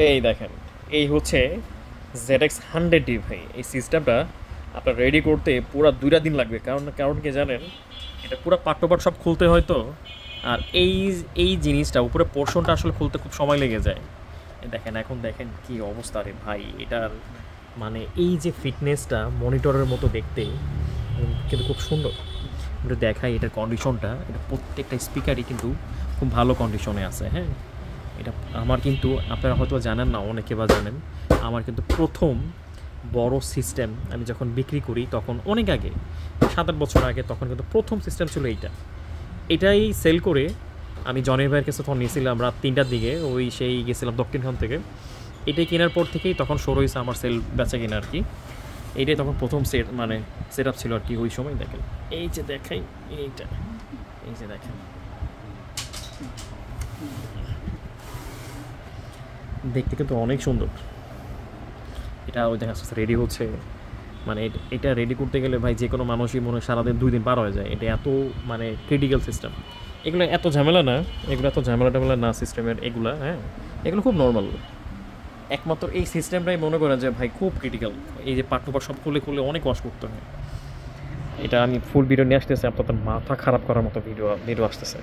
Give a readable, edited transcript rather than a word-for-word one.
এই দেখেন, এই হচ্ছে ZX100D ভাই। এই সিস্টেমটা আপনার রেডি করতে পুরো 2টা দিন লাগবে, কারণ কারণ কি জানেন, এটা পুরো পার্ট টু পার্ট সব খুলতে হয় তো। আর এই এই জিনিসটা উপরে পোর্শনটা আসলে খুলতে খুব সময় লেগে যায়। এই দেখেন, এখন দেখেন কি অবস্থা রে ভাই এটার। মানে এই যে ফিটনেসটা মনিটরের মতো দেখতে, কিন্তু খুব সুন্দর। একটু দেখাই এটার কন্ডিশনটা। এটা প্রত্যেকটা স্পিকারই কিন্তু খুব ভালো কন্ডিশনে আছে, হ্যাঁ। এটা আমার কিন্তু, আপনারা হয়তো জানেন না, অনেকে বা জানেন, আমার কিন্তু প্রথম বড় সিস্টেম আমি যখন বিক্রি করি তখন অনেক আগে, 7-8 বছর আগে, তখন কিন্তু প্রথম সিস্টেম ছিল এইটা। এটাই সেল করে আমি জনির ভাইয়ের কাছে তখন নিয়েছিলাম রাত 3টার দিকে, ওই সেই গেছিলাম দক্ষিণখান থেকে। এটাই কেনার পর থেকেই তখন শুরু হয়েছে আমার সেল বেচা কিনা আর কি। এইটাই তখন প্রথম সেট আপ ছিল আর কি ওই সময়। দেখেন, এই যে দেখাই, এইটা, এই যে দেখেন, দেখতে কিন্তু অনেক সুন্দর। এটা ওই দেখা যাচ্ছে রেডি হচ্ছে। মানে এটা রেডি করতে গেলে ভাই যে কোনো মানুষই মনে হয় সারাদিন 2 দিন পার হয়ে যায়। এটা এত মানে ক্রিটিক্যাল সিস্টেম। এগুলো এত ঝামেলা না, এগুলো এত ঝামেলা টামেলা না সিস্টেমের এগুলা, হ্যাঁ। এগুলো খুব নর্মাল। একমাত্র এই সিস্টেমটাই মনে করেন যে ভাই খুব ক্রিটিক্যাল। এই যে পার্ট টু পার্ট সব খুলে খুলে অনেক ওয়াশ করতে হয়। এটা আমি ফুল ভিডিও নিয়ে আসতেছি, আপনাদের মাথা খারাপ করার মতো ভিডিও ভিডিও আসতেছে।